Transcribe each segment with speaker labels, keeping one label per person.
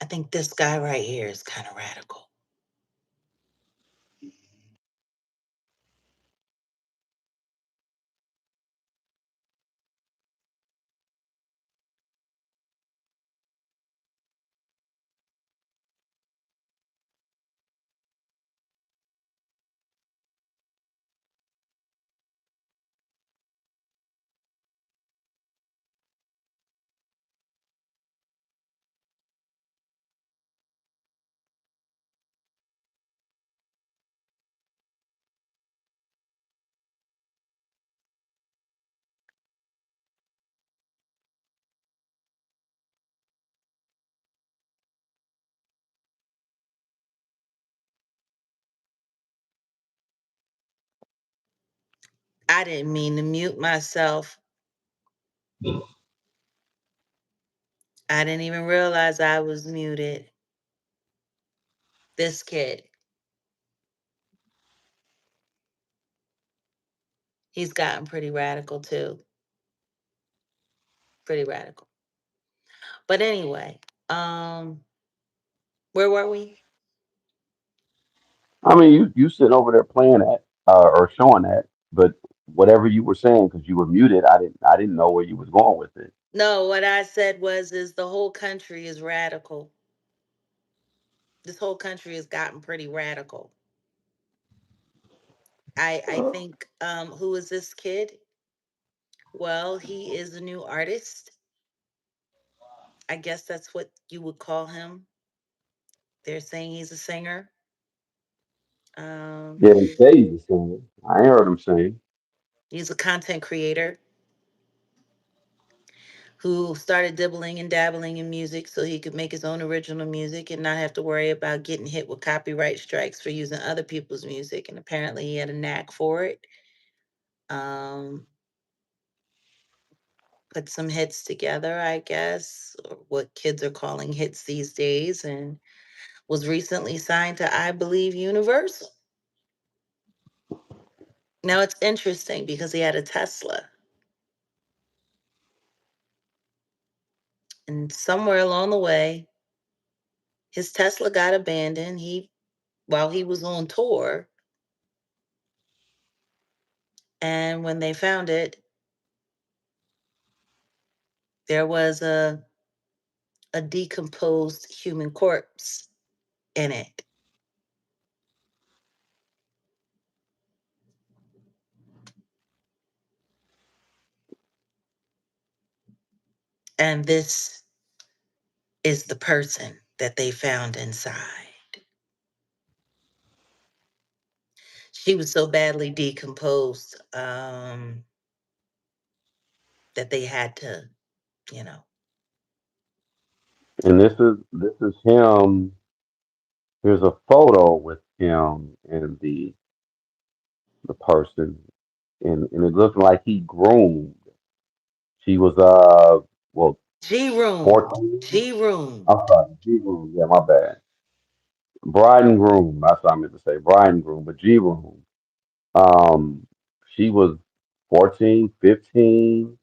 Speaker 1: I think this guy right here is kind of radical. I didn't mean to mute myself. I didn't even realize I was muted. This kid, he's gotten pretty radical too. Pretty radical. But anyway, where were we?
Speaker 2: I mean, you sitting over there playing that or showing that, but whatever you were saying because you were muted, I didn't know where you was going with it.
Speaker 1: No, what I said was is the whole country is radical. This whole country has gotten pretty radical. I think who is this kid? Well, he is a new artist. I guess that's what you would call him. They're saying he's a singer. Um,
Speaker 2: Yeah, they say you was saying. I ain't heard him saying.
Speaker 1: he's a content creator who started dibbling and dabbling in music so he could make his own original music and not have to worry about getting hit with copyright strikes for using other people's music. And apparently he had a knack for it. Um, put some hits together, I guess, or what kids are calling hits these days, and was recently signed to, I believe, Universal. Now it's interesting because he had a Tesla, and somewhere along the way, his Tesla got abandoned. He while he was on tour, and when they found it, there was a decomposed human corpse in it. And this is the person that they found inside. She was so badly decomposed that they had to, you know.
Speaker 2: And this is him. There's a photo with him and the person, and it looked like he groomed. She was well
Speaker 1: G room,
Speaker 2: 14.
Speaker 1: G room.
Speaker 2: I'm sorry, G room. Yeah, my bad. Bride and groom. That's what I meant to say. Bride and groom, but G room. Um, she was 14, 15,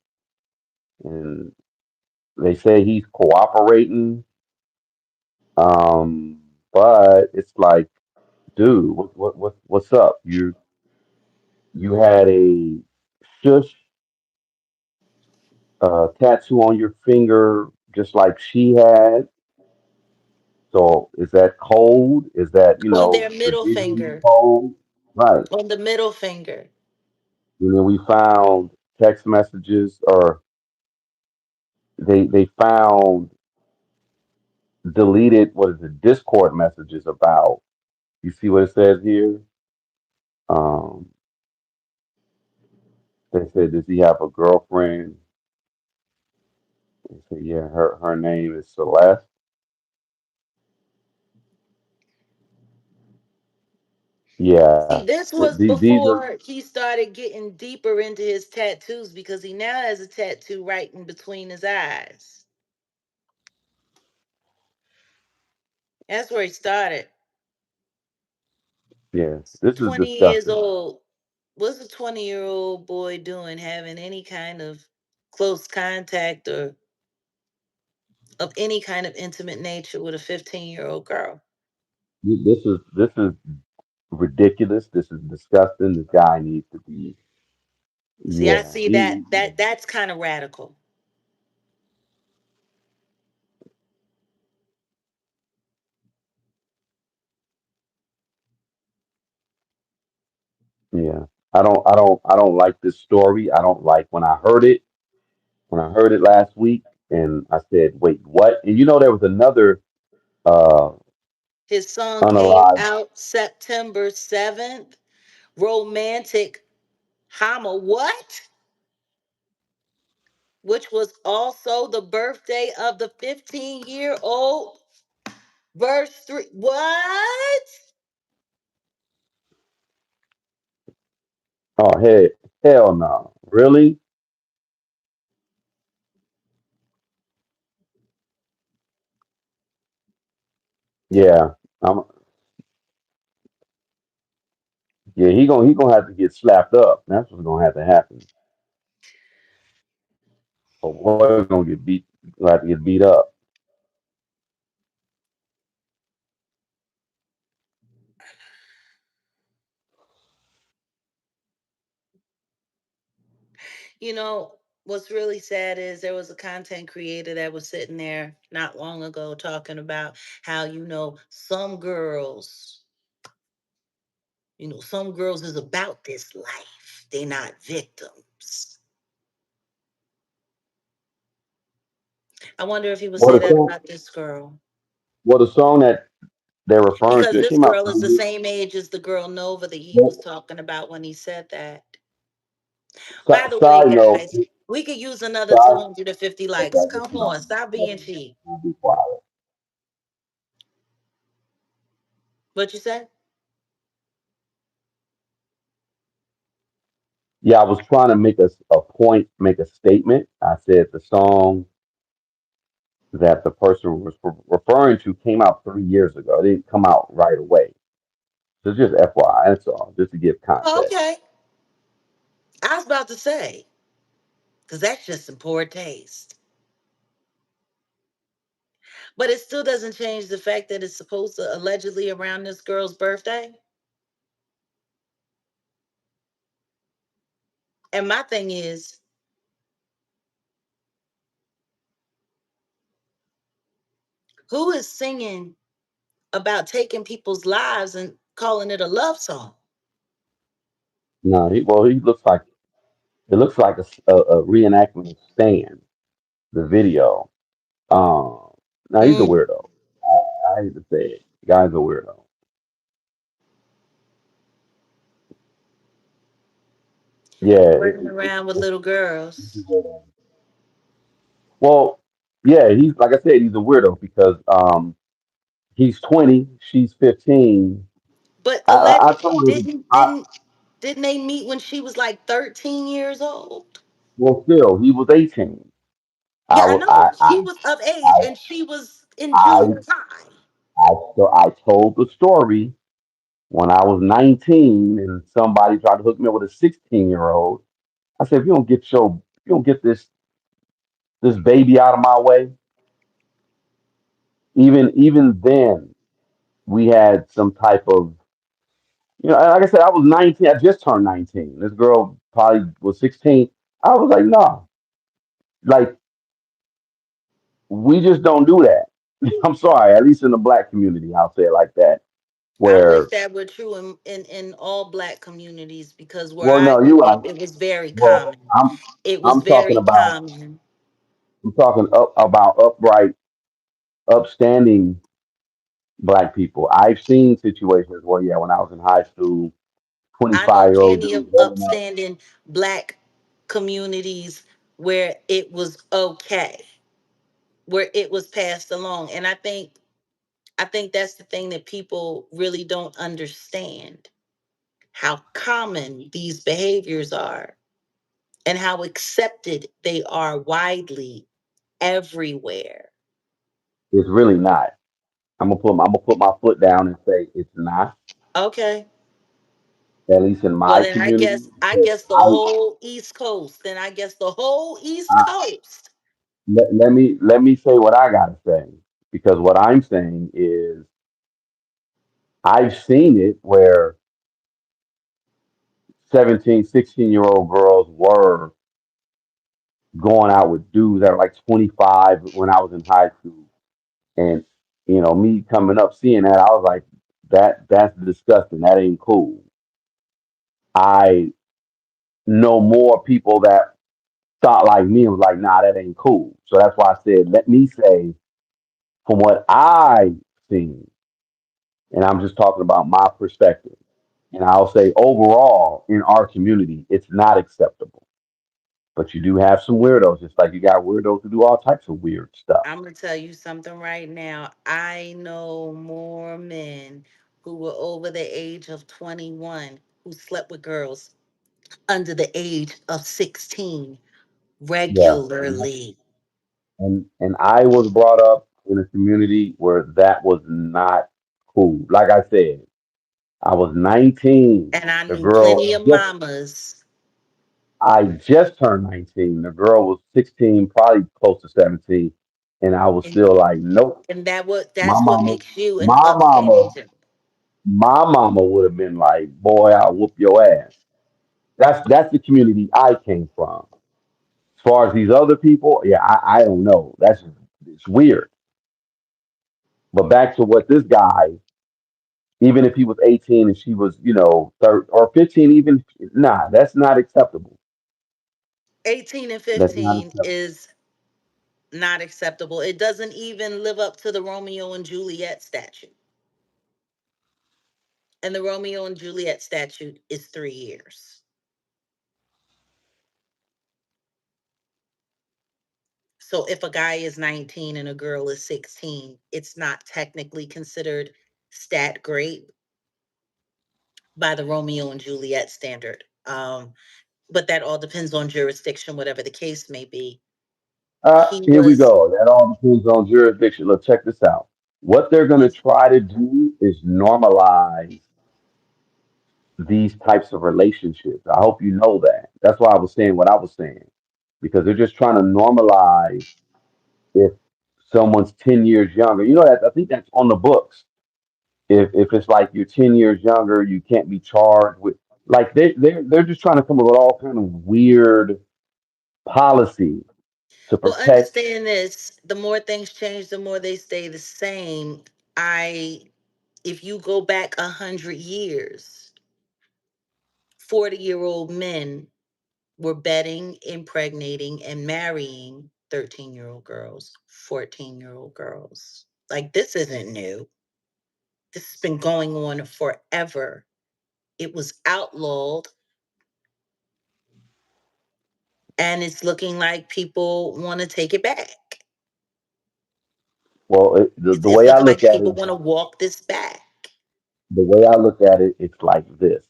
Speaker 2: and they say he's cooperating. Um, but it's like, dude, what's up? You had a shush tattoo on your finger, just like she had. So is that cold? Is that,
Speaker 1: On their middle
Speaker 2: forgiving
Speaker 1: finger.
Speaker 2: cold? Right.
Speaker 1: On the middle finger.
Speaker 2: And then we found text messages, or they found deleted, what is it, Discord messages about. You see what it says here? Um, they said, does he have a girlfriend? They said, yeah, her name is Celeste. Yeah,
Speaker 1: See, this was
Speaker 2: these are,
Speaker 1: before he started getting deeper into his tattoos because he now has a tattoo right in between his eyes. That's where he started.
Speaker 2: yeah, this is
Speaker 1: 20 years
Speaker 2: disgusting.
Speaker 1: old. What's a 20-year-old boy doing having any kind of close contact or of any kind of intimate nature with a 15-year-old girl.
Speaker 2: This is ridiculous. This is disgusting. This guy needs to be.
Speaker 1: See, I
Speaker 2: Yeah,
Speaker 1: see that's kind of radical.
Speaker 2: yeah. I don't like this story. I don't like when I heard it last week, and I said, wait, what? And there was another uh
Speaker 1: His song came
Speaker 2: unalive.
Speaker 1: out September 7th. Romantic Hama what? Which was also the birthday of the 15-year-old. Verse 3. What?
Speaker 2: Oh, hell no. Really? Yeah. I'm yeah, he gonna have to get slapped up. That's what's gonna have to happen. Or boy gonna get beat gonna have to get beat up.
Speaker 1: You know, what's really sad is there was a content creator that was sitting there not long ago talking about how, some girls is about this life. They not victims. I wonder if he would
Speaker 2: Well
Speaker 1: say
Speaker 2: the
Speaker 1: that
Speaker 2: song
Speaker 1: about this girl.
Speaker 2: well the song that they're referring to,
Speaker 1: Because
Speaker 2: it
Speaker 1: this
Speaker 2: came out
Speaker 1: girl is the
Speaker 2: 3 years.
Speaker 1: same age as the girl Nova that he was
Speaker 2: Well,
Speaker 1: talking about when he said that. By the way,
Speaker 2: side note,
Speaker 1: guys, we could use another
Speaker 2: side
Speaker 1: 250
Speaker 2: okay,
Speaker 1: likes. Come on, stop being cheap.
Speaker 2: I'll be quiet.
Speaker 1: What you said?
Speaker 2: Yeah, I was trying to make a point, make a statement. I said the song that the person was referring to came out 3 years ago. It didn't come out right away. So just FYI, that's all, just to give
Speaker 1: Oh,
Speaker 2: context.
Speaker 1: okay. I was about to say, because that's just some poor taste. But it still doesn't change the fact that it's supposed to allegedly around this girl's birthday. And my thing is, who is singing about taking people's lives and calling it a love song?
Speaker 2: No, he looks like it looks like a reenactment of Stan, the video. Um, now he's a
Speaker 1: Mm,
Speaker 2: weirdo. I hate to say it. The guy's a weirdo. Yeah.
Speaker 1: flirting around with little girls.
Speaker 2: Well, yeah, he's like I said, he's a weirdo because he's 20, she's 15.
Speaker 1: But
Speaker 2: I
Speaker 1: allegedly,
Speaker 2: told him,
Speaker 1: didn't they meet when she was like 13 years old?
Speaker 2: well, still, he was 18.
Speaker 1: Yeah,
Speaker 2: I
Speaker 1: I
Speaker 2: was,
Speaker 1: know. He was of age
Speaker 2: I,
Speaker 1: and she was in
Speaker 2: I,
Speaker 1: junior high.
Speaker 2: I told the story when I was 19 and somebody tried to hook me up with a 16-year-old. I said, if you don't get this baby out of my way. Even then, we had some type of, like I said, I was 19. I just turned 19. This girl probably was 16. I was like, no, like we just don't do that. I'm sorry, at least in the black community, I'll say it like that.
Speaker 1: I wish
Speaker 2: Where,
Speaker 1: that were true in all black communities because where
Speaker 2: well,
Speaker 1: I
Speaker 2: no,
Speaker 1: grew
Speaker 2: you
Speaker 1: up,
Speaker 2: are.
Speaker 1: it was very
Speaker 2: Well,
Speaker 1: common. It was
Speaker 2: I'm talking
Speaker 1: very
Speaker 2: about
Speaker 1: common.
Speaker 2: I'm talking about upright, upstanding black people. I've seen situations where, yeah, when I was in high school,
Speaker 1: I know
Speaker 2: 25-year-old
Speaker 1: plenty
Speaker 2: dude
Speaker 1: of
Speaker 2: rolling up.
Speaker 1: upstanding black communities where it was okay, where it was passed along. And I think that's the thing that people really don't understand how common these behaviors are and how accepted they are widely everywhere.
Speaker 2: It's really not. I'm gonna put my foot down and say it's not.
Speaker 1: Okay.
Speaker 2: At least in
Speaker 1: Well
Speaker 2: my
Speaker 1: then I
Speaker 2: community,
Speaker 1: guess I
Speaker 2: because
Speaker 1: guess the whole East Coast. Then I guess the whole East
Speaker 2: I
Speaker 1: Coast.
Speaker 2: let me say what I gotta say, because what I'm saying is I've seen it where 17, 16-year-old girls were going out with dudes that are like 25 when I was in high school. And me coming up seeing that, I was like, that's disgusting. That ain't cool. I know more people that thought like me and was like, nah, that ain't cool. So that's why I said, let me say from what I seen, and I'm just talking about my perspective. And I'll say overall in our community, it's not acceptable. But you do have some weirdos, just like you got weirdos who do all types of weird stuff.
Speaker 1: I'm gonna tell you something right now. I know more men who were over the age of 21 who slept with girls under the age of 16
Speaker 2: Yeah.
Speaker 1: regularly.
Speaker 2: And I was brought up in a community where that was not cool. Like I said, I was 19.
Speaker 1: And I
Speaker 2: The
Speaker 1: knew
Speaker 2: girl
Speaker 1: plenty of
Speaker 2: just
Speaker 1: mamas.
Speaker 2: I just turned 19. The girl was 16, probably close to 17, and I was
Speaker 1: And
Speaker 2: still like, nope. My
Speaker 1: that's what
Speaker 2: mama,
Speaker 1: makes you an
Speaker 2: my
Speaker 1: upstanding
Speaker 2: mama,
Speaker 1: gentleman.
Speaker 2: my mama would have been like, boy, I'll whoop your ass. That's the community I came from. As far as these other people, yeah, I don't know. It's weird. But back to what this guy, even if he was 18 and she was, 30 or 15, even nah, that's not acceptable.
Speaker 1: 18 and
Speaker 2: That's not
Speaker 1: 15
Speaker 2: acceptable.
Speaker 1: is not acceptable. It doesn't even live up to the Romeo and Juliet statute. And the Romeo and Juliet statute is 3 years. So if a guy is 19 and a girl is 16, it's not technically considered stat great by the Romeo and Juliet standard. But that all depends on jurisdiction, whatever the case may be. He
Speaker 2: Here we
Speaker 1: was,
Speaker 2: go. That all depends on jurisdiction. Look, check this out. What they're going to try to do is normalize these types of relationships. I hope you know that. That's why I was saying what I was saying, because they're just trying to normalize if someone's 10 years younger. You know that I think that's on the books. If it's like you're 10 years younger, you can't be charged with like they're just trying to come up with all kind of weird policy to
Speaker 1: well,
Speaker 2: protect.
Speaker 1: understand this, the more things change, the more they stay the same. I, if you go back 100 years, 40-year-old men were betting, impregnating, and marrying 13-year-old girls, 14-year-old girls. Like, this isn't new. This has been going on forever. It was outlawed, and it's looking like people want to take it back.
Speaker 2: Well,
Speaker 1: It's,
Speaker 2: the
Speaker 1: it's
Speaker 2: way I
Speaker 1: looking
Speaker 2: look
Speaker 1: like
Speaker 2: at
Speaker 1: people
Speaker 2: it,
Speaker 1: want to walk this back.
Speaker 2: it's like this.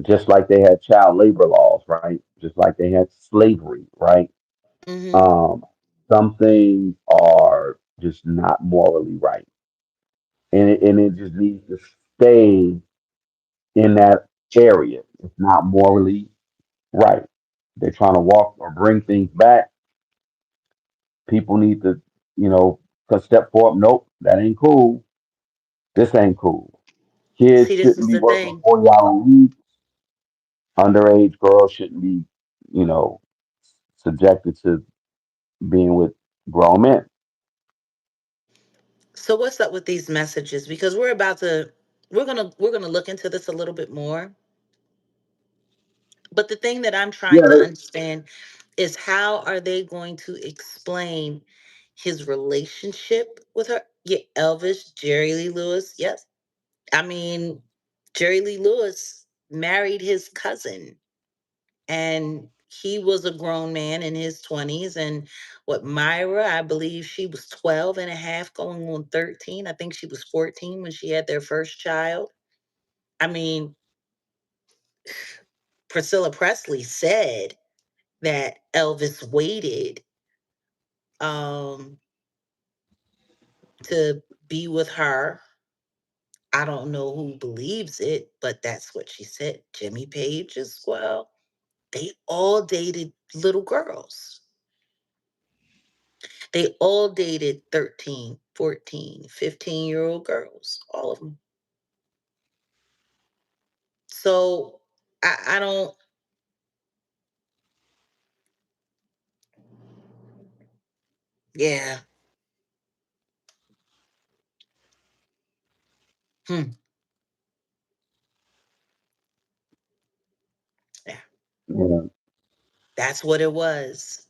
Speaker 2: Just like they had child labor laws, right? Just like they had slavery, right?
Speaker 1: Hmm.
Speaker 2: Um, some things are just not morally right, and it just needs to stay in that area. It's not morally right. They're trying to walk or bring things back. People need to, you know, step forward. Nope, that ain't cool. This ain't cool. Kids
Speaker 1: See, this
Speaker 2: shouldn't
Speaker 1: is
Speaker 2: be
Speaker 1: the
Speaker 2: working
Speaker 1: thing.
Speaker 2: 40-hour weeks. Underage girls shouldn't be, you know, subjected to being with grown men.
Speaker 1: So what's up with these messages? Because we're gonna look into this a little bit more. But the thing that I'm trying
Speaker 2: Yeah,
Speaker 1: to understand is how are they going to explain his relationship with her? Yeah, Elvis, Jerry Lee Lewis. Yes. I mean, Jerry Lee Lewis married his cousin, and he was a grown man in his 20s. And what, Myra, I believe she was 12 and a half, going on 13. I think she was 14 when she had their first child. I mean, Priscilla Presley said that Elvis waited um to be with her. I don't know who believes it, but that's what she said. Jimmy Page as well. They all dated little girls. They all dated 13, 14, 15-year-old girls, all of them. So I don't, yeah, hmm, yeah,
Speaker 2: Yeah.
Speaker 1: that's what it was.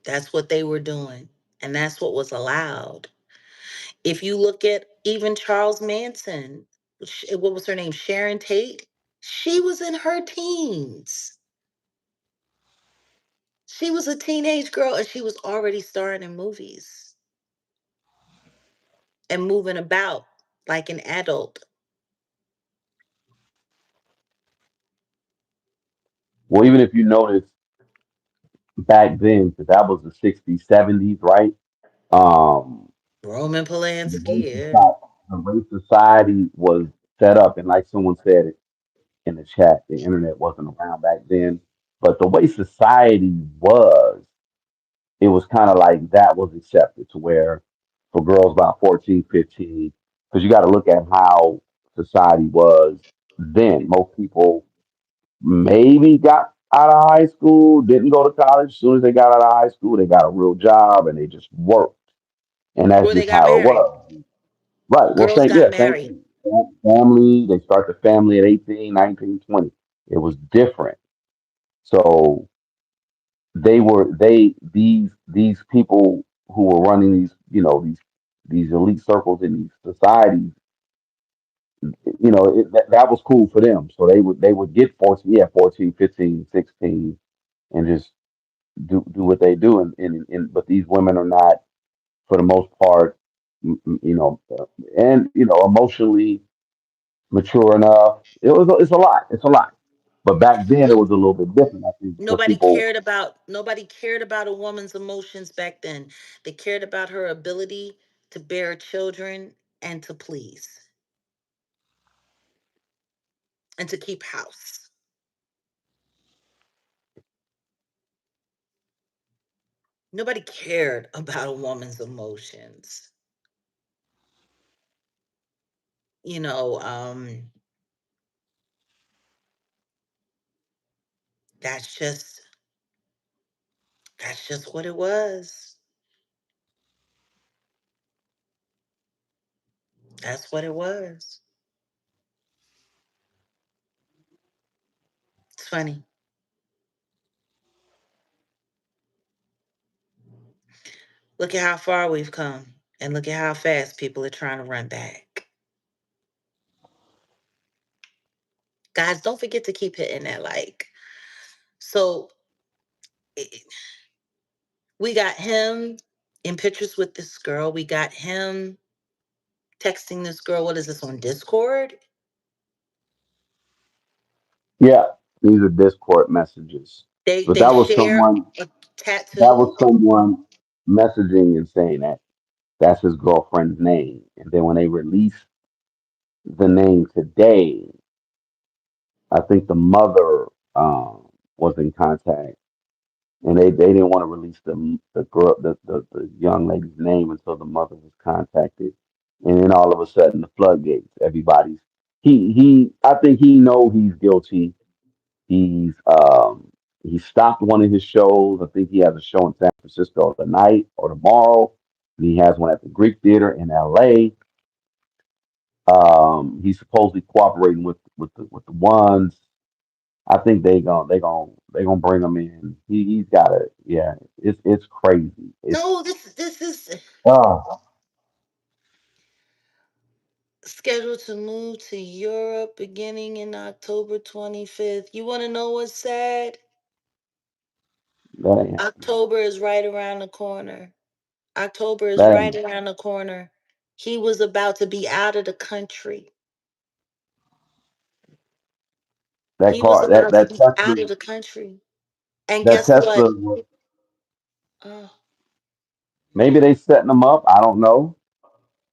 Speaker 1: That's what they were doing. And that's what was allowed. If you look at even Charles Manson, what was her name? Sharon Tate. She was in her teens. She was a teenage girl and she was already starring in movies and moving about like an adult.
Speaker 2: Well, even if you notice back then, because that was the 60s, 70s, right? Um,
Speaker 1: Roman
Speaker 2: the way
Speaker 1: Polanski, yeah.
Speaker 2: society, the way society was set up, and like someone said it in the chat, the internet wasn't around back then, but the way society was, it was kind of like that was accepted to where for girls about 14, 15, because you got to look at how society was then. Most people maybe got out of high school, didn't go to college. As soon as they got out of high school, they got a real job and they just worked. And that's
Speaker 1: Or they
Speaker 2: just
Speaker 1: got
Speaker 2: how it
Speaker 1: married.
Speaker 2: was. Right. Well,
Speaker 1: Girls
Speaker 2: same,
Speaker 1: got
Speaker 2: yeah, same
Speaker 1: married.
Speaker 2: thing. Family, they start the family at 18, 19, 20. It was different. So these people who were running these, these elite circles in these societies, that was cool for them. So they would get 14, yeah, 14, 15, 16, and just do what they do. And but these women are not, for the most part, and emotionally mature enough. It's a lot. It's a lot. But back then it
Speaker 1: No,
Speaker 2: was a little bit different, I think, because people,
Speaker 1: nobody cared about a woman's emotions back then. They cared about her ability to bear children and to please and to keep house. Nobody cared about a woman's emotions. You know, that's just that's just what it was. That's what it was. It's funny. Look at how far we've come and look at how fast people are trying to run back. Guys, don't forget to keep hitting that like. So it, we got him in pictures with this girl. We got him texting this girl. What is this on Discord?
Speaker 2: yeah, these are Discord messages.
Speaker 1: They
Speaker 2: But
Speaker 1: they
Speaker 2: that was
Speaker 1: share
Speaker 2: someone
Speaker 1: a
Speaker 2: that
Speaker 1: tattoo.
Speaker 2: was someone messaging and saying that that's his girlfriend's name. And then when they released the name today, I think the mother was in contact, and they didn't want to release the girl the young lady's name until the mother was contacted, and then all of a sudden the floodgates. Everybody's he I think he know he's guilty. He stopped one of his shows. I think he has a show in San Francisco tonight or tomorrow. And he has one at the Greek Theater in L.A. He's supposedly cooperating with the ones. I think they gonna bring him in. He's got it. Yeah, it's crazy. It's
Speaker 1: No, this is
Speaker 2: oh
Speaker 1: scheduled to move to Europe beginning in October 25th. You want to know what's sad?
Speaker 2: that ain't happening.
Speaker 1: October is right around the corner. October is
Speaker 2: That
Speaker 1: right
Speaker 2: ain't
Speaker 1: around the corner. He was about to be out of the country.
Speaker 2: that
Speaker 1: He was
Speaker 2: car that
Speaker 1: about to
Speaker 2: that
Speaker 1: be out
Speaker 2: Tesla
Speaker 1: of the country. And
Speaker 2: that
Speaker 1: guess what?
Speaker 2: Tesla
Speaker 1: Oh,
Speaker 2: maybe they setting him up. I don't know.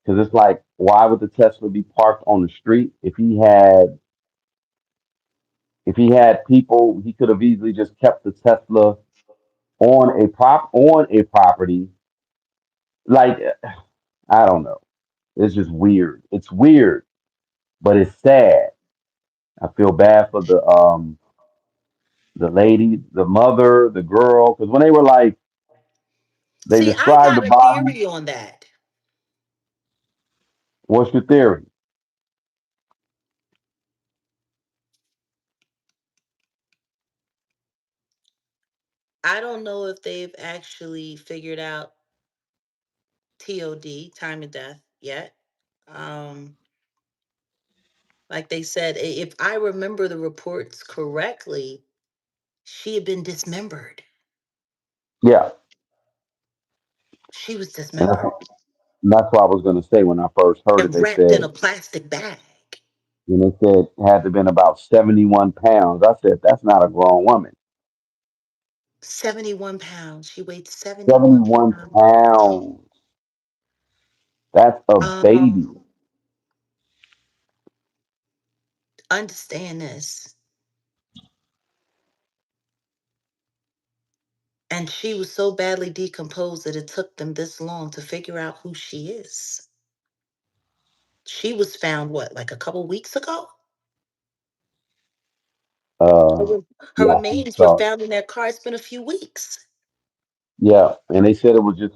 Speaker 2: Because it's like, why would the Tesla be parked on the street? If he had people, he could have easily just kept the Tesla on a property like I don't know. It's just weird. It's weird, but it's sad. I feel bad for the lady, the mother, the girl, because when they were like they
Speaker 1: See, I
Speaker 2: described the
Speaker 1: got a
Speaker 2: body.
Speaker 1: theory on that.
Speaker 2: What's your theory?
Speaker 1: I don't know if they've actually figured out TOD, time of death, yet. Um, like they said, if I remember the reports correctly, she had been dismembered.
Speaker 2: Yeah,
Speaker 1: She was
Speaker 2: and
Speaker 1: dismembered
Speaker 2: that's what I was going to say when I first heard it.
Speaker 1: and
Speaker 2: They
Speaker 1: wrapped in
Speaker 2: said
Speaker 1: a plastic bag.
Speaker 2: when they said it had to have been about 71 pounds. I said that's not a grown woman.
Speaker 1: 71 pounds. She weighed 71
Speaker 2: 71
Speaker 1: pounds.
Speaker 2: pounds. That's a baby.
Speaker 1: Um, understand this. And she was so badly decomposed that it took them this long to figure out who she is. She was found, what, like a couple weeks ago? Her,
Speaker 2: Uh,
Speaker 1: her
Speaker 2: yeah, I think
Speaker 1: remains were
Speaker 2: so.
Speaker 1: found in their car. It's been a few weeks.
Speaker 2: Yeah, and they said it was just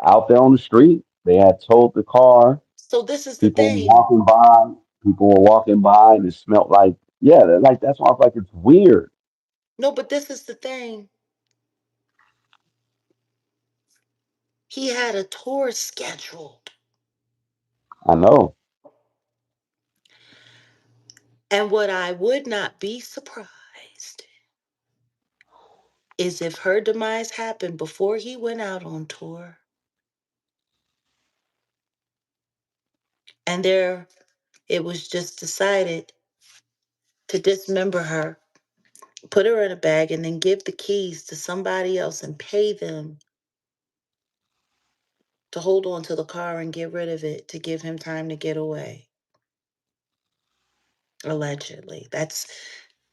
Speaker 2: out there on the street. They had towed the car.
Speaker 1: So this is the
Speaker 2: People were
Speaker 1: thing.
Speaker 2: walking by. People were walking by, and it smelled like yeah. Like that's why I was like it's weird.
Speaker 1: No, but this is the thing. He had a tour scheduled.
Speaker 2: I know.
Speaker 1: And what I would not be surprised is if her demise happened before he went out on tour and there it was just decided to dismember her, put her in a bag, and then give the keys to somebody else and pay them to hold on to the car and get rid of it to give him time to get away. Allegedly.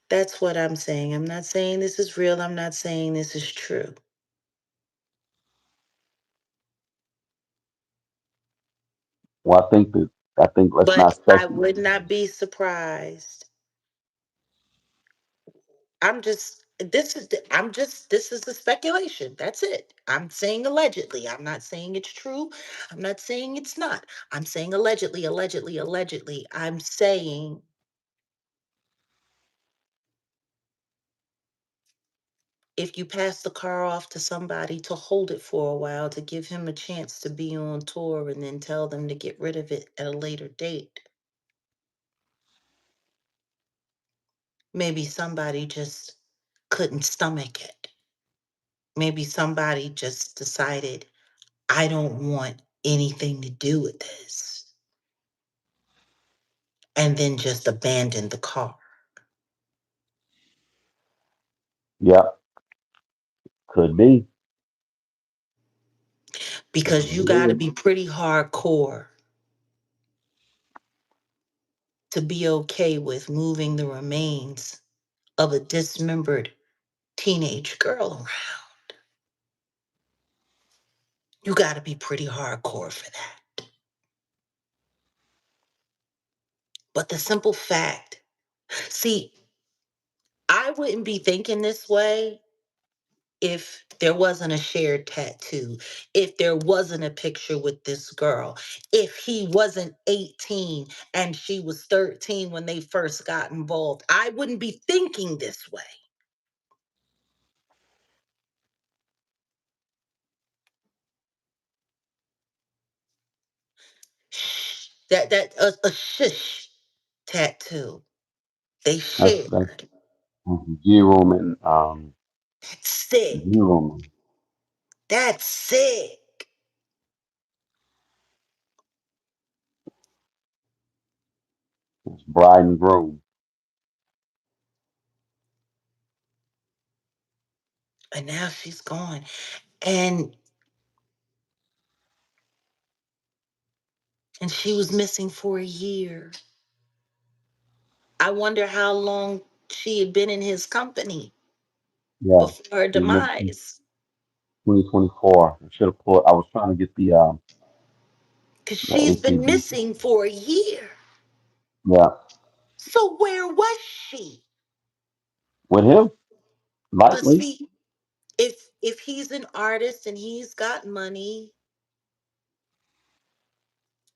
Speaker 1: That's what I'm saying. I'm not saying this is real. I'm not saying this is true.
Speaker 2: Well, I think let's
Speaker 1: But
Speaker 2: not
Speaker 1: I
Speaker 2: speculate.
Speaker 1: would not be surprised. This is the speculation. That's it. I'm saying allegedly. I'm not saying it's true. I'm not saying it's not. I'm saying allegedly, allegedly, allegedly. I'm saying if you pass the car off to somebody to hold it for a while to give him a chance to be on tour and then tell them to get rid of it at a later date, maybe somebody just couldn't stomach it. Maybe somebody just decided, I don't want anything to do with this, and then just abandoned the car.
Speaker 2: Yeah, could be. That's
Speaker 1: Because
Speaker 2: what
Speaker 1: you
Speaker 2: it
Speaker 1: got to
Speaker 2: is.
Speaker 1: be pretty hardcore to be okay with moving the remains of a dismembered teenage girl around. You got to be pretty hardcore for that. But the simple fact, see, I wouldn't be thinking this way if there wasn't a shared tattoo, if there wasn't a picture with this girl, if he wasn't 18 and she was 13 when they first got involved, I wouldn't be thinking this way. Shh, a shush tattoo they
Speaker 2: That's
Speaker 1: shared.
Speaker 2: G room and
Speaker 1: That's
Speaker 2: G
Speaker 1: sick.
Speaker 2: room.
Speaker 1: That's sick.
Speaker 2: It's bride and groom.
Speaker 1: And now she's gone. And she was missing for a year. I wonder how long she had been in his company
Speaker 2: Yeah,
Speaker 1: before her
Speaker 2: she mentioned.
Speaker 1: demise.
Speaker 2: 2024. I should have pulled. I was trying to get
Speaker 1: Because
Speaker 2: the
Speaker 1: she's been
Speaker 2: ATV.
Speaker 1: missing for a year.
Speaker 2: Yeah,
Speaker 1: So where was she?
Speaker 2: with him,
Speaker 1: But
Speaker 2: likely.
Speaker 1: see, if he's an artist and he's got money,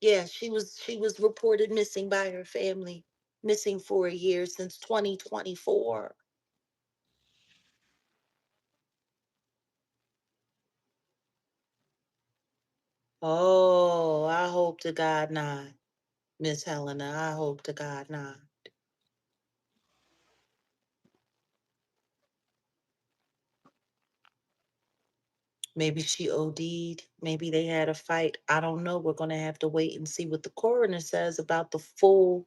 Speaker 1: yeah, she was reported missing by her family, missing for a year since 2024. Oh, I hope to God not, Miss Helena. I hope to God not. Maybe she OD'd. Maybe they had a fight. I don't know. We're gonna have to wait and see what the coroner says about the full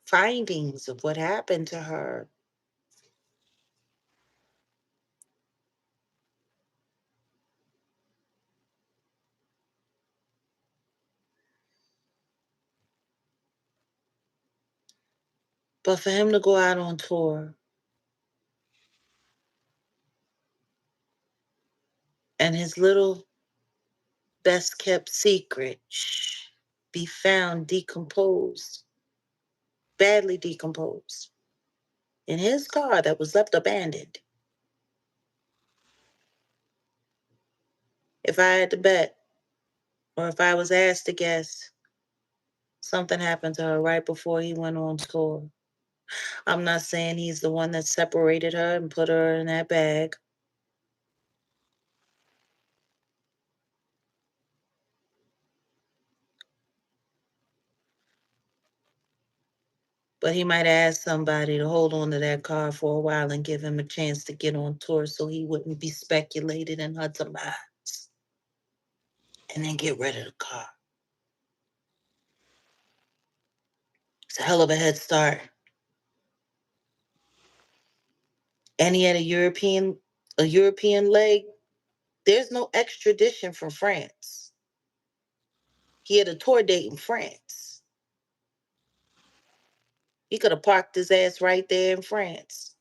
Speaker 1: findings of what happened to her. But for him to go out on tour and his little best kept secret be found decomposed, badly decomposed, in his car that was left abandoned. If I had to bet, or if I was asked to guess, something happened to her right before he went on tour. I'm not saying he's the one that separated her and put her in that bag, but he might ask somebody to hold on to that car for a while and give him a chance to get on tour so he wouldn't be speculated in her demise and then get rid of the car. It's a hell of a head start. And he had a European leg. There's no extradition from France. He had a tour date in France. He could have parked his ass right there in France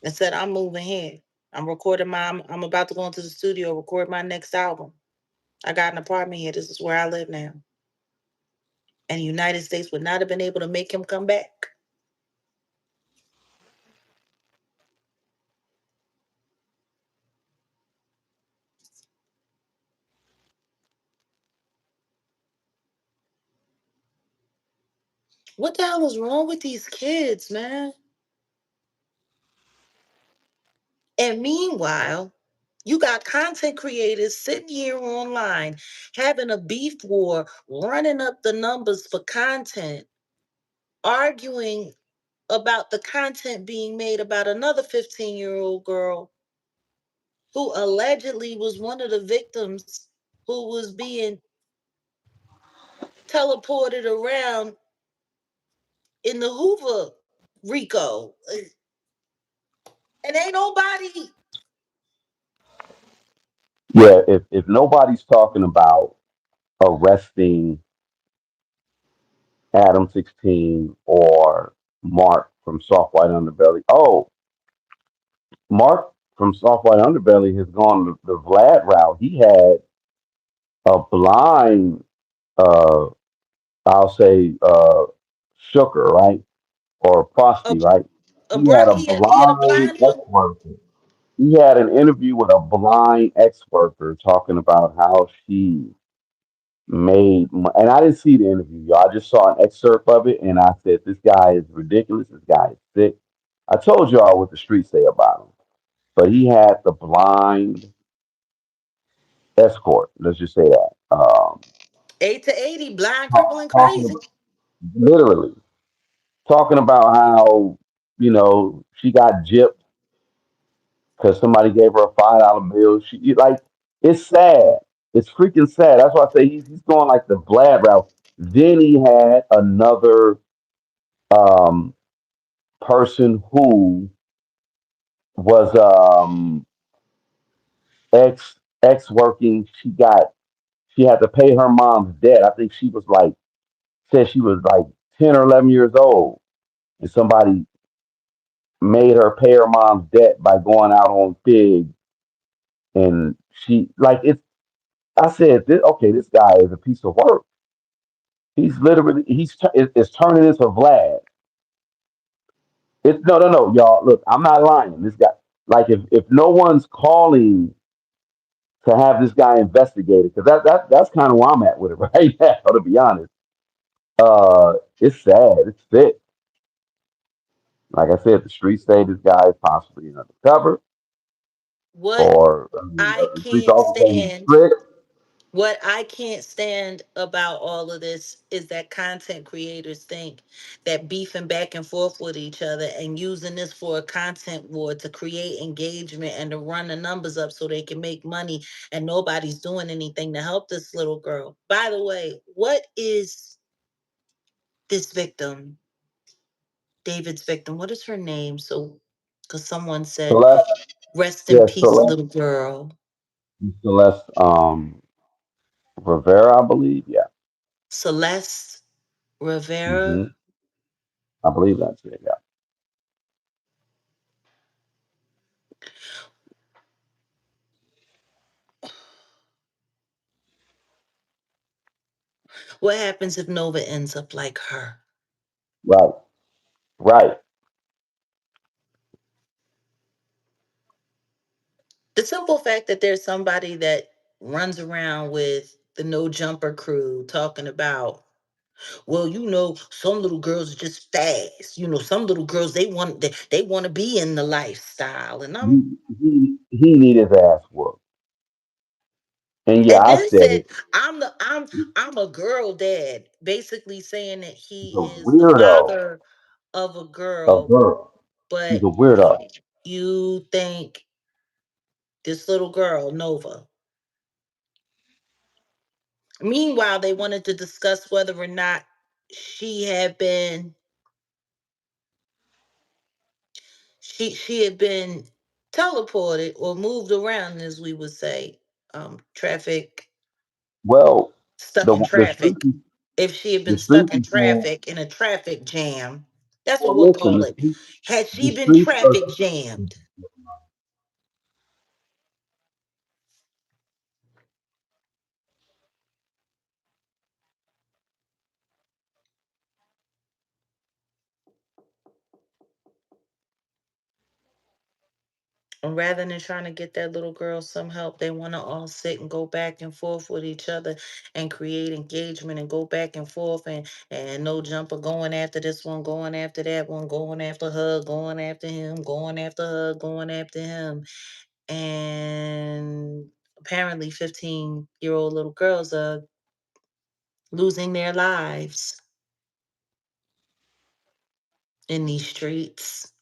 Speaker 1: and said, I'm moving here. I'm about to go into the studio, record my next album. I got an apartment here. This is where I live now. And the United States would not have been able to make him come back. What the hell is wrong with these kids, man? And meanwhile, you got content creators sitting here online having a beef war, running up the numbers for content, arguing about the content being made about another 15-year-old girl who allegedly was one of the victims who was being teleported around in the Hoover Rico. And ain't nobody.
Speaker 2: Yeah, if nobody's talking about arresting Adam 16 or Mark from Soft White Underbelly. Oh, Mark from Soft White Underbelly has gone the Vlad route. He had a blind, uh, I'll say, shooker, right? Or
Speaker 1: A,
Speaker 2: prosti, right?
Speaker 1: a
Speaker 2: He had a
Speaker 1: he had a
Speaker 2: blind
Speaker 1: blind
Speaker 2: ex
Speaker 1: one.
Speaker 2: worker. He had an interview with a blind ex worker talking about how she and I didn't see the interview, y'all. I just saw an excerpt of it, and I said, "This guy is ridiculous. This guy is sick." I told y'all what the streets say about him, but he had the blind escort. Let's just say that.
Speaker 1: 8 to 80, blind, crippling,
Speaker 2: Talking
Speaker 1: crazy.
Speaker 2: about, literally talking about how she got gypped because somebody gave her a $5 bill. It's sad. It's freaking sad. That's why I say he's going like the Vlad route. Then he had another um person who was ex working. She had to pay her mom's debt. I think she was like said she was like 10 or 11 years old, and somebody made her pay her mom's debt by going out on Fig, and she like it's. I said, okay, this guy is a piece of work. He's literally it's turning into Vlad. It's no, y'all. Look, I'm not lying. This guy, like, if no one's calling to have this guy investigated, because that's kind of where I'm at with it right now. To be honest, it's sad. It's sick. Like I said, the streets say this guy is possibly undercover,
Speaker 1: What
Speaker 2: or
Speaker 1: I
Speaker 2: the streets
Speaker 1: can't
Speaker 2: also say he's
Speaker 1: stand
Speaker 2: tricked.
Speaker 1: What I can't stand about all of this is that content creators think that beefing back and forth with each other and using this for a content war to create engagement and to run the numbers up so they can make money, and nobody's doing anything to help this little girl. By the way, what is this victim, David's victim? What is her name? So, because someone said,
Speaker 2: Celeste,
Speaker 1: rest in
Speaker 2: yeah,
Speaker 1: peace,
Speaker 2: Celeste,
Speaker 1: little girl.
Speaker 2: Celeste, Rivera, I believe. Yeah,
Speaker 1: Celeste Rivera.
Speaker 2: hmm I believe that's it. Yeah,
Speaker 1: What happens if Nova ends up like her?
Speaker 2: right, right.
Speaker 1: The simple fact that there's somebody that runs around with the no jumper crew talking about, well, some little girls are just fast. Some little girls they want to be in the lifestyle, and
Speaker 2: He need his ass whooped. And yeah, I
Speaker 1: then
Speaker 2: said
Speaker 1: said,
Speaker 2: it.
Speaker 1: I'm a girl dad, basically saying that
Speaker 2: He's
Speaker 1: he
Speaker 2: a
Speaker 1: is the
Speaker 2: weirdo.
Speaker 1: father of a
Speaker 2: A
Speaker 1: girl,
Speaker 2: girl. He's a
Speaker 1: but
Speaker 2: weirdo.
Speaker 1: you think this little girl Nova. Meanwhile, they wanted to discuss whether or not she had been she had been teleported or moved around, as we would say, traffic
Speaker 2: Well,
Speaker 1: stuck in
Speaker 2: the street
Speaker 1: traffic. If she had
Speaker 2: the
Speaker 1: been
Speaker 2: street
Speaker 1: stuck in
Speaker 2: is saying,
Speaker 1: traffic in a traffic jam, that's what
Speaker 2: well,
Speaker 1: we'll
Speaker 2: listen,
Speaker 1: call it. Had
Speaker 2: the
Speaker 1: she been
Speaker 2: streets are.
Speaker 1: traffic jammed? And rather than trying to get that little girl some help, they want to all sit and go back and forth with each other and create engagement and go back and forth, and no jumper going after this one, going after that one, going after her, going after him, going after her, going after him. And apparently 15-year-old little girls are losing their lives in these streets.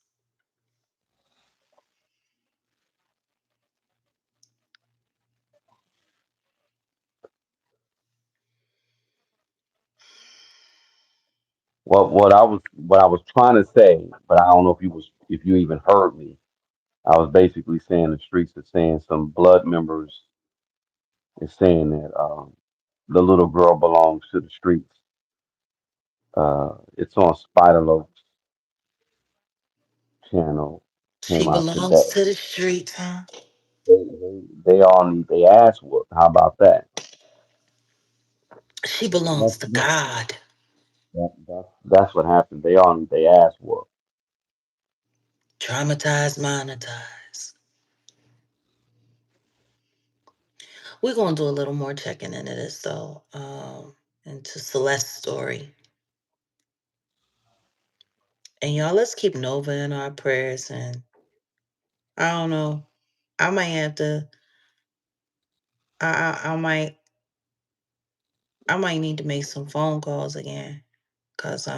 Speaker 2: What I was trying to say, but I don't know if you even heard me. I was basically saying the streets are saying some blood members is saying that the little girl belongs to the streets. It's on Spider Loaf's channel.
Speaker 1: She
Speaker 2: Came out today.
Speaker 1: belongs to the streets, huh?
Speaker 2: They all need their ass whooped. How about that?
Speaker 1: She belongs
Speaker 2: That's,
Speaker 1: to God.
Speaker 2: that's what happened. They all need their ass whooped.
Speaker 1: Traumatized, monetized. We're gonna do a little more checking into this though, into Celeste's story. And y'all, let's keep Nova in our prayers. And I don't know, I might have to. I might need to make some phone calls again, cause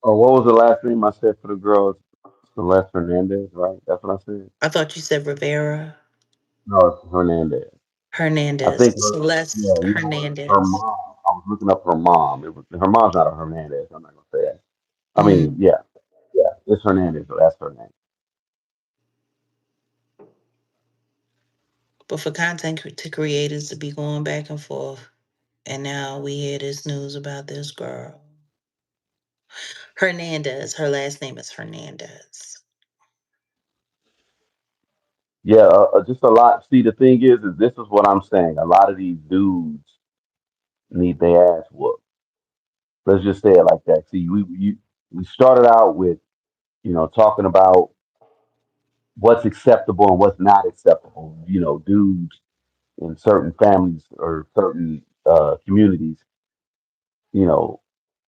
Speaker 2: Oh, what was the last name I said for the girls? Celeste Hernandez, right? That's what I said.
Speaker 1: I thought you said Rivera
Speaker 2: No, it's Hernandez. I
Speaker 1: Hernandez,
Speaker 2: think her,
Speaker 1: Celeste
Speaker 2: yeah, her
Speaker 1: Hernandez.
Speaker 2: mom. I was looking up her mom. It was her mom's not a Hernandez. I'm not gonna say that. I mean,
Speaker 1: Mm.
Speaker 2: yeah, yeah, it's Hernandez. So that's her name.
Speaker 1: But for to creators to be going back and forth, and now we hear this news about this girl. Hernandez. Her last name is Hernandez.
Speaker 2: Yeah, just a lot. See, the thing is this is what I'm saying. A lot of these dudes need their ass whooped. Let's just say it like that. See, we started out with talking about what's acceptable and what's not acceptable. Dudes in certain families or certain communities, you know,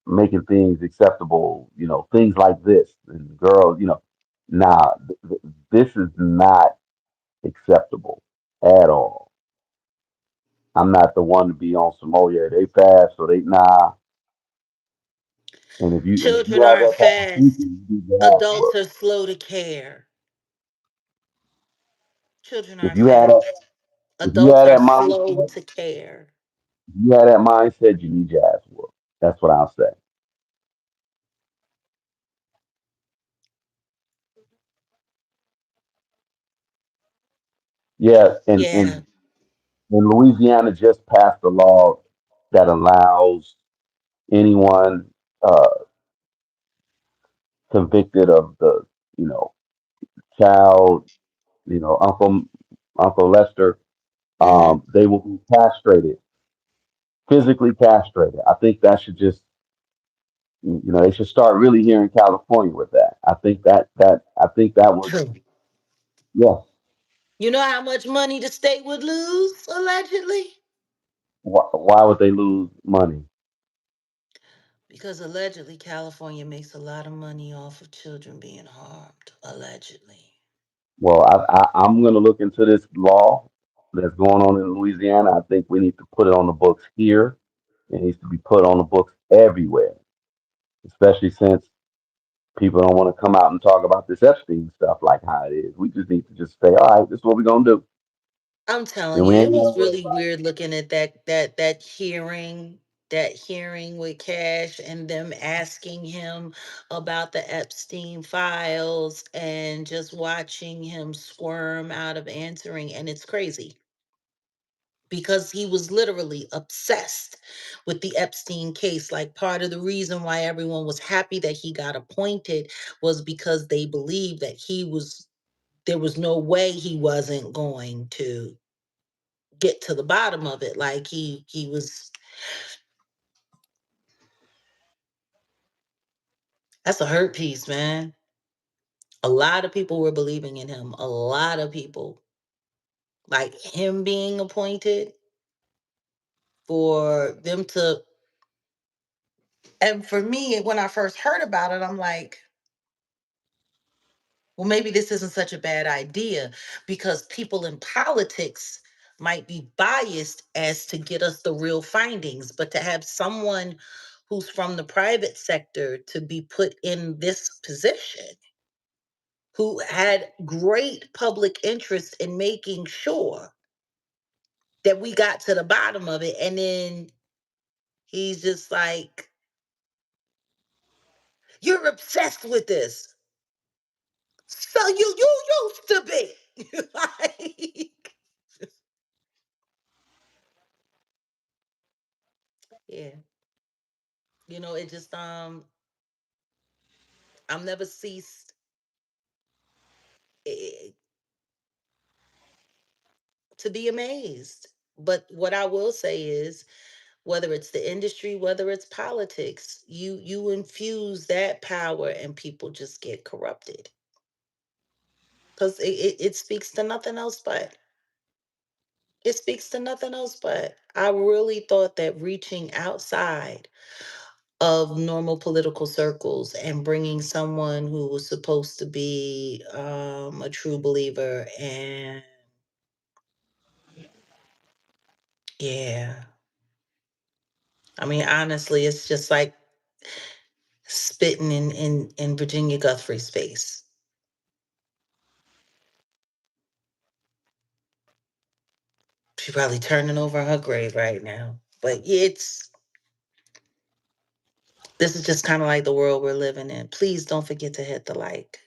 Speaker 2: making things acceptable. Things like this and girls. Nah, this is not acceptable at all. I'm not the one to be on some, oh yeah, they fast, so they nah. And if you
Speaker 1: Children
Speaker 2: have
Speaker 1: aren't
Speaker 2: that type of thinking,
Speaker 1: fast.
Speaker 2: you need your ass
Speaker 1: Adults
Speaker 2: whooped.
Speaker 1: are slow to care. Children
Speaker 2: If
Speaker 1: aren't
Speaker 2: you had that,
Speaker 1: fast.
Speaker 2: if you
Speaker 1: Adults
Speaker 2: had
Speaker 1: are
Speaker 2: that
Speaker 1: slow
Speaker 2: mindset,
Speaker 1: to care.
Speaker 2: if you had that mindset, you need your ass whooped. That's what I'll say. Yeah,
Speaker 1: Yeah.
Speaker 2: and Louisiana just passed a law that allows anyone uh, convicted of the, you know, child, Uncle Lester,
Speaker 1: Hmm.
Speaker 2: they will be castrated, physically castrated. I think that should just, they should start really here in California with that. I think that would,
Speaker 1: True.
Speaker 2: yeah.
Speaker 1: You know how much money the state would lose, allegedly?
Speaker 2: Why would they lose money?
Speaker 1: Because allegedly California makes a lot of money off of children being harmed. Allegedly.
Speaker 2: Well, I'm going to look into this law that's going on in Louisiana. I think we need to put it on the books here. It needs to be put on the books everywhere, especially since people don't want to come out and talk about this Epstein stuff like how it is. We just need to just say, all right, this is what we're going to do.
Speaker 1: I'm telling
Speaker 2: And
Speaker 1: you,
Speaker 2: we
Speaker 1: it
Speaker 2: ain't
Speaker 1: was
Speaker 2: going to worry
Speaker 1: really
Speaker 2: about
Speaker 1: weird looking at that hearing with Cash and them asking him about the Epstein files and just watching him squirm out of answering. And it's crazy because he was literally obsessed with the Epstein case. Like, part of the reason why everyone was happy that he got appointed was because they believed that there was no way he wasn't going to get to the bottom of it. Like, he was. That's a hurt piece, man. A lot of people were believing in him. A lot of people, like him being appointed, for them to. And for me, when I first heard about it, I'm like, well, maybe this isn't such a bad idea, because people in politics might be biased as to get us the real findings, but to have someone who's from the private sector to be put in this position, who had great public interest in making sure that we got to the bottom of it, and then he's just like, you're obsessed with this, so you used to be. Like, yeah. It just I've never ceased eh, to be amazed. But what I will say is, whether it's the industry, whether it's politics, you infuse that power and people just get corrupted, because it speaks to nothing else but. It speaks to nothing else but. I really thought that reaching outside of normal political circles and bringing someone who was supposed to be a true believer, and yeah, I mean, honestly, it's just like spitting in Virginia Guthrie's face. She's probably turning over her grave right now. But this is just kind of like the world we're living in. Please don't forget to hit the like.